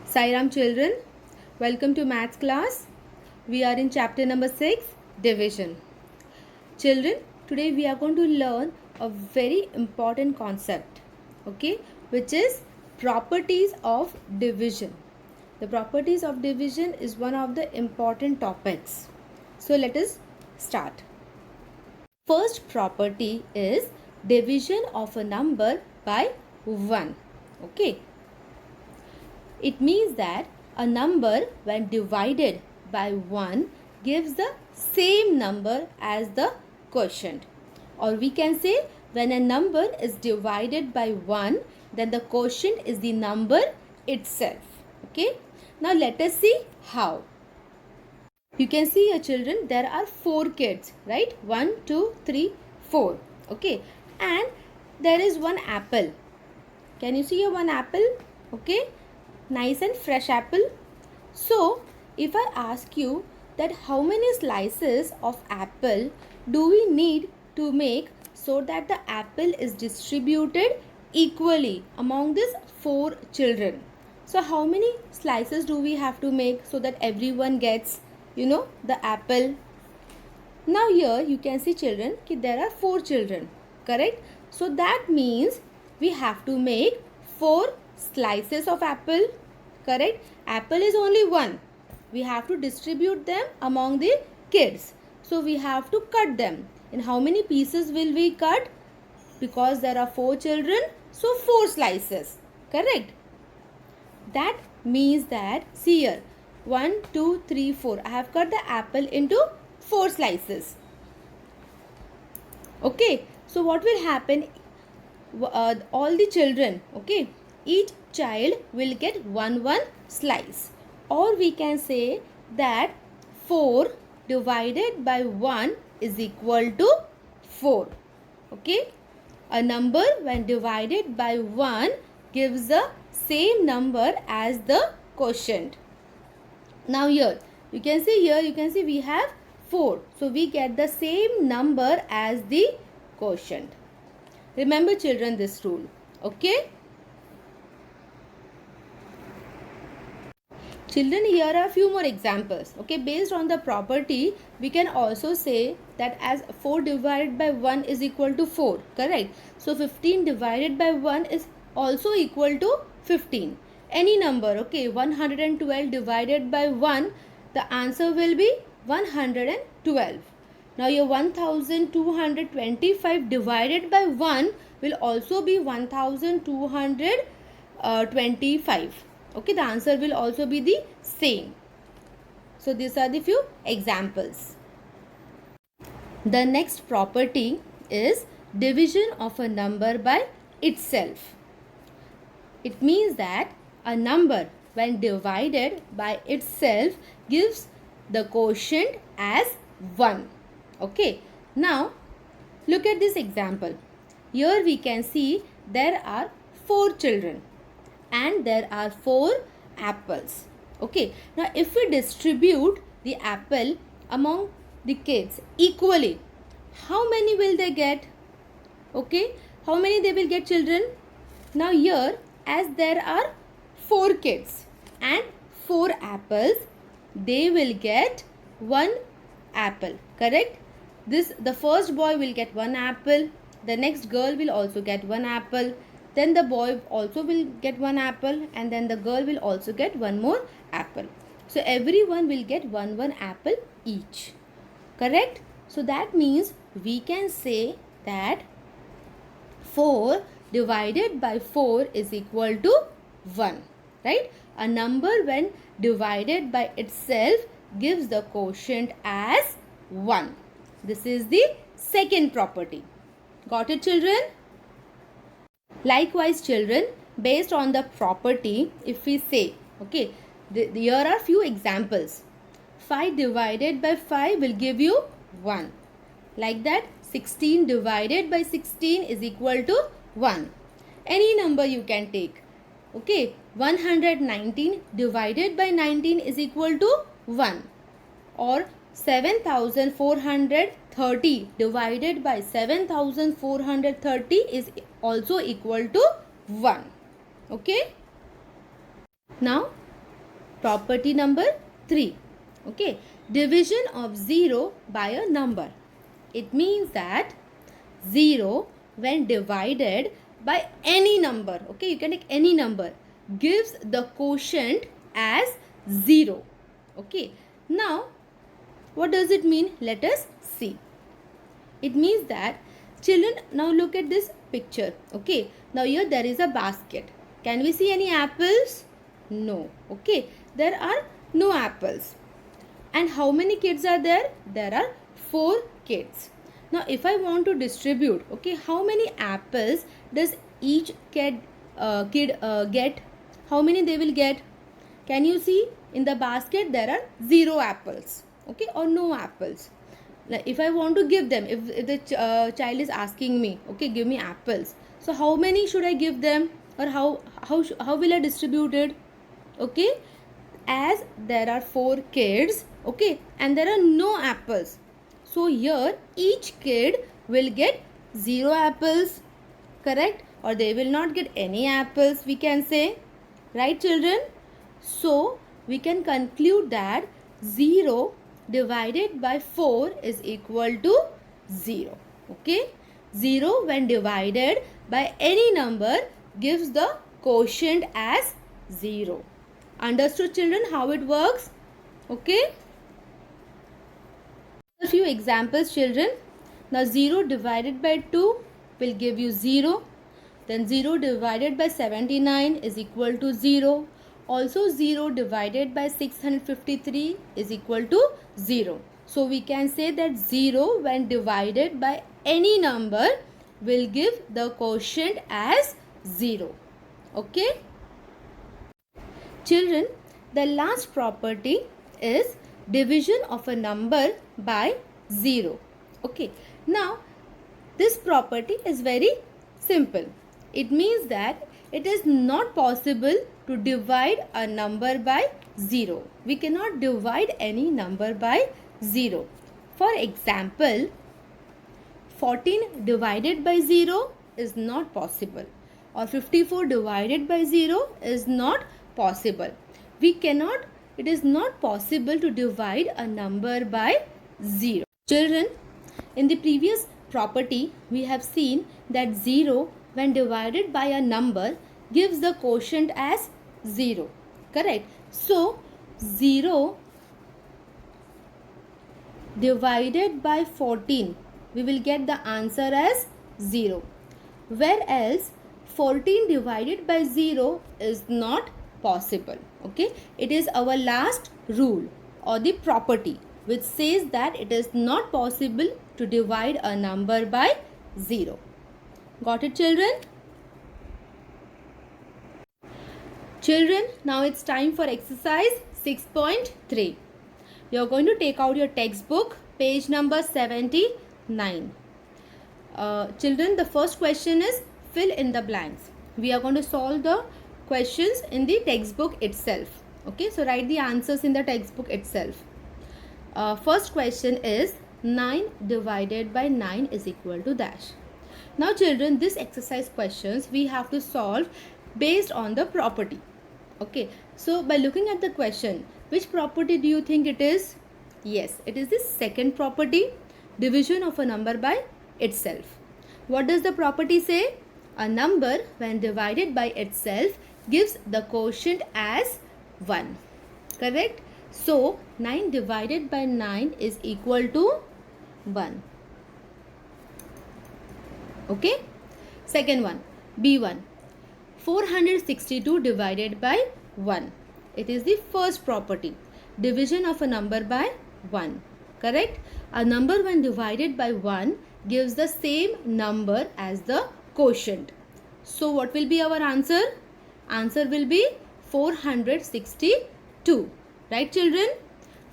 Sai Ram children, welcome to maths class. We are in chapter number 6, division. Children, today we are going to learn a very important concept, okay, which is properties of division. The properties of division is one of the important topics. So let us start. First property is division of a number by 1, okay. It means that a number when divided by 1 gives the same number as the quotient. Or we can say when a number is divided by 1, then the quotient is the number itself. Okay. Now let us see how. You can see here children, there are 4 kids, right? 1, 2, 3, 4. Okay. And there is one apple. Can you see here one apple? Okay. Nice and fresh apple. So if I ask you that how many slices of apple do we need to make so that the apple is distributed equally among these 4 children. So how many slices do we have to make so that everyone gets, the apple? Now here you can see children that there are 4 children, correct? So that means we have to make 4 slices of apple, correct? Apple is only one. We have to distribute them among the kids. So we have to cut them. In how many pieces will we cut? Because there are 4 children, so 4 slices, correct? That means that, see here, 1, 2, 3, 4. I have cut the apple into 4 slices. Okay, so what will happen? All the children, okay, each child will get one slice, or we can say that 4 divided by 1 is equal to 4. Okay, a number when divided by 1 gives the same number as the quotient. Now here you can see we have 4, so we get the same number as the quotient. Remember children this rule, okay? Children, here are a few more examples. Okay, based on the property, we can also say that as 4 divided by 1 is equal to 4, correct? So 15 divided by 1 is also equal to 15. Any number, okay, 112 divided by 1, the answer will be 112. Now your 1225 divided by 1 will also be 1225. Okay, the answer will also be the same. So these are the few examples. The next property is division of a number by itself. It means that a number when divided by itself gives the quotient as 1. Okay, now look at this example. Here we can see there are 4 children and there are 4 apples. Okay, now if we distribute the apple among the kids equally, how many will they get? Okay, how many they will get children? Now here, as there are 4 kids and 4 apples, they will get 1 apple, correct? The first boy will get 1 apple, the next girl will also get 1 apple, then the boy also will get 1 apple, and then the girl will also get 1 more apple. So everyone will get 1 apple each, correct? So that means we can say that 4 divided by 4 is equal to 1, right? A number when divided by itself gives the quotient as 1. This is the second property. Got it children? Likewise children, based on the property, if we say, okay, here are few examples. 5 divided by 5 will give you 1. Like that, 16 divided by 16 is equal to 1. Any number you can take. Okay, 119 divided by 19 is equal to 1. Or 7430 divided by 7430 is also equal to 1. Okay. Now Property number 3. Okay. Division of 0 by a number. It means that 0 when divided by any number, okay, you can take any number, gives the quotient as 0. Okay. Now, what does it mean? Let us see. It means that, children, now look at this picture. Okay. Now here there is a basket. Can we see any apples? No. Okay. There are no apples. And how many kids are there? There are 4 kids. Now if I want to distribute, okay, how many apples does each kid get? How many they will get? Can you see? In the basket there are 0 apples, okay, or no apples. Now if I want to give them, if the child is asking me, okay, give me apples, so how many should I give them, or how will I distribute it? Okay, as there are 4 kids, okay, and there are no apples, so here each kid will get 0 apples, correct, or they will not get any apples, we can say, right children? So we can conclude that 0 divided by 4 is equal to 0. Okay, 0 when divided by any number gives the quotient as 0. Understood children how it works? Okay. A few examples children. Now 0 divided by 2 will give you 0. Then 0 divided by 79 is equal to 0. Also 0 divided by 653 is equal to 0. So we can say that 0 when divided by any number will give the quotient as 0. Okay. Children, the last property is division of a number by 0. Okay. Now this property is very simple. It means that it is not possible to divide a number by 0. We cannot divide any number by 0. For example, 14 divided by 0 is not possible, or 54 divided by 0 is not possible. It is not possible to divide a number by 0. Children, in the previous property we have seen that 0 when divided by a number gives the quotient as 0, correct? So 0 divided by 14, we will get the answer as 0, whereas 14 divided by 0 is not possible. Okay, it is our last rule or the property which says that it is not possible to divide a number by 0. Got it children? Children, now it's time for exercise 6.3. You are going to take out your textbook, page number 79. Children, the first question is fill in the blanks. We are going to solve the questions in the textbook itself. Okay, so write the answers in the textbook itself. First question is 9 divided by 9 is equal to dash. Now children, this exercise questions we have to solve based on the property. Okay, so by looking at the question, which property do you think it is? Yes, it is the second property, division of a number by itself. What does the property say? A number when divided by itself gives the quotient as 1. Correct? So 9 divided by 9 is equal to 1. Okay. Second one, B1. 462 divided by 1. It is the first property, division of a number by 1. Correct? A number when divided by 1 gives the same number as the quotient. So what will be our answer? Answer will be 462. Right children?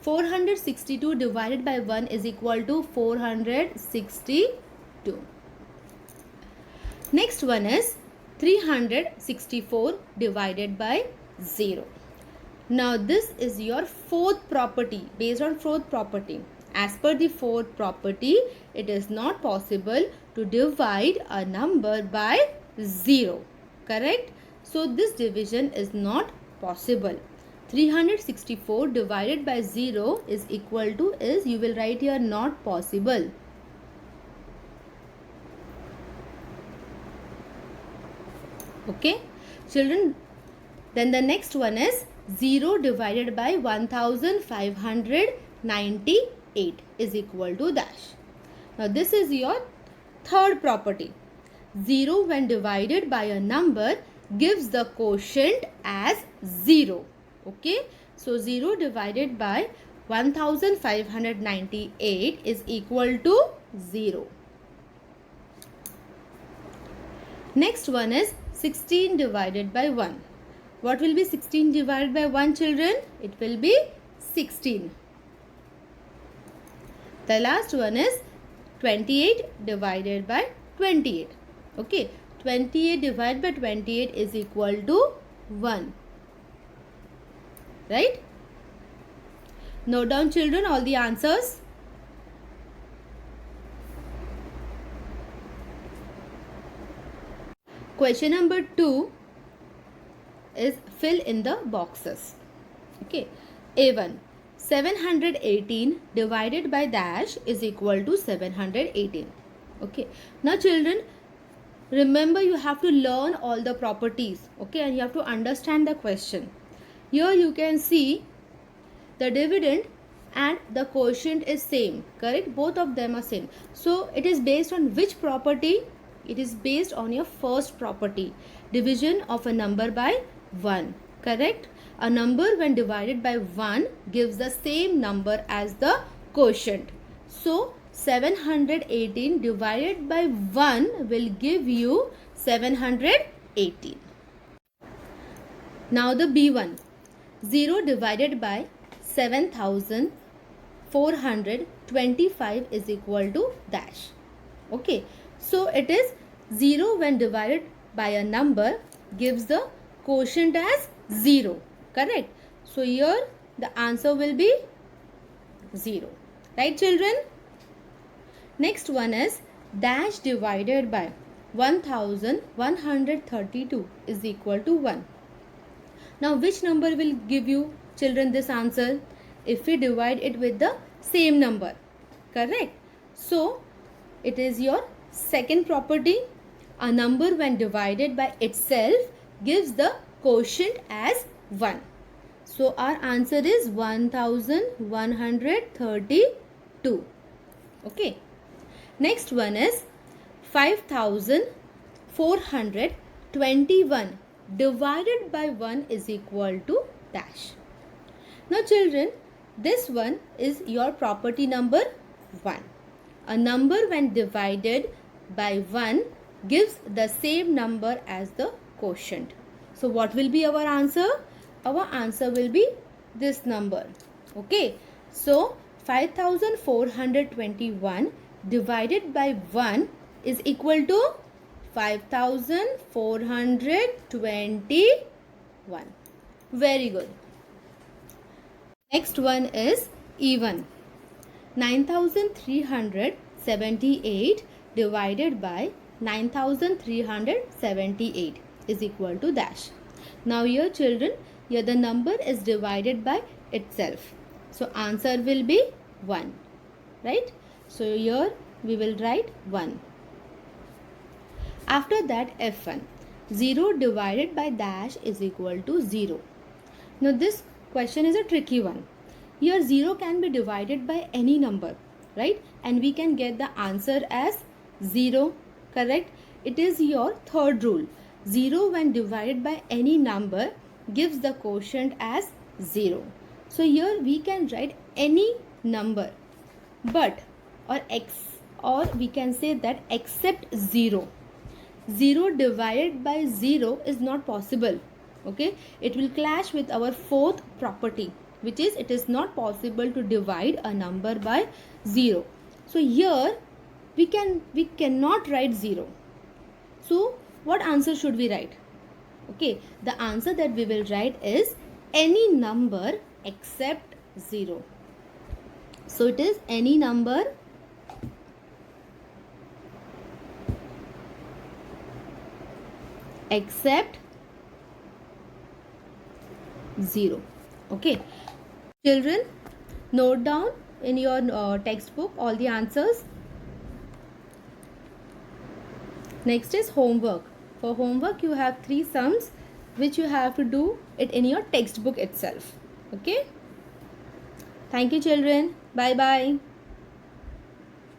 462 divided by 1 is equal to 462. Next one is 364 divided by 0. Now this is your fourth property, based on fourth property. As per the fourth property, it is not possible to divide a number by 0. Correct? So this division is not possible. 364 divided by 0 is equal to is, you will write here, not possible. Okay children, then the next one is 0 divided by 1598 is equal to dash. Now this is your third property. 0 when divided by a number gives the quotient as 0. Okay, so 0 divided by 1598 is equal to 0. Next one is 16 divided by 1. What will be 16 divided by 1 children? It will be 16. The last one is 28 divided by 28. Okay, 28 divided by 28 is equal to 1. Right? Note down children all the answers. Question number 2 is fill in the boxes. Okay, A1, 718 divided by dash is equal to 718. Okay, now children, remember you have to learn all the properties. Okay, and you have to understand the question. Here you can see the dividend and the quotient is same, correct? Both of them are same. So it is based on which property? It is based on your first property, division of a number by 1, correct? A number when divided by 1 gives the same number as the quotient. So 718 divided by 1 will give you 718. Now the B1, 0 divided by 7425 is equal to dash. Okay, so it is 0 when divided by a number gives the quotient as 0, correct? So here the answer will be 0, right children? Next one is dash divided by 1132 is equal to 1. Now which number will give you children this answer? If we divide it with the same number, correct? So it is your second property. A number when divided by itself gives the quotient as 1. So our answer is 1132. Okay. Next one is 5421 divided by 1 is equal to dash. Now children, this one is your property number 1. A number when divided by 1 gives the same number as the quotient. So what will be our answer? Our answer will be this number. Okay. So 5421 divided by 1 is equal to 5421. Very good. Next one is even. 9378 divided by 9378 is equal to dash. Now here children, here the number is divided by itself. So answer will be 1. Right? So here we will write 1. After that F1. 0 divided by dash is equal to 0. Now this question is a tricky one. Here 0 can be divided by any number, right? And we can get the answer as 0, correct? It is your third rule. 0 when divided by any number gives the quotient as 0. So here we can write any number, but or we can say that except 0. 0 divided by 0 is not possible. Okay, it will clash with our fourth property, which is it is not possible to divide a number by 0. So here we cannot write 0. So what answer should we write? Okay, the answer that we will write is any number except 0. So it is any number except 0. Okay. Children, note down in your textbook all the answers. Next is homework. For homework, you have 3 sums which you have to do it in your textbook itself. Okay. Thank you, children. Bye bye.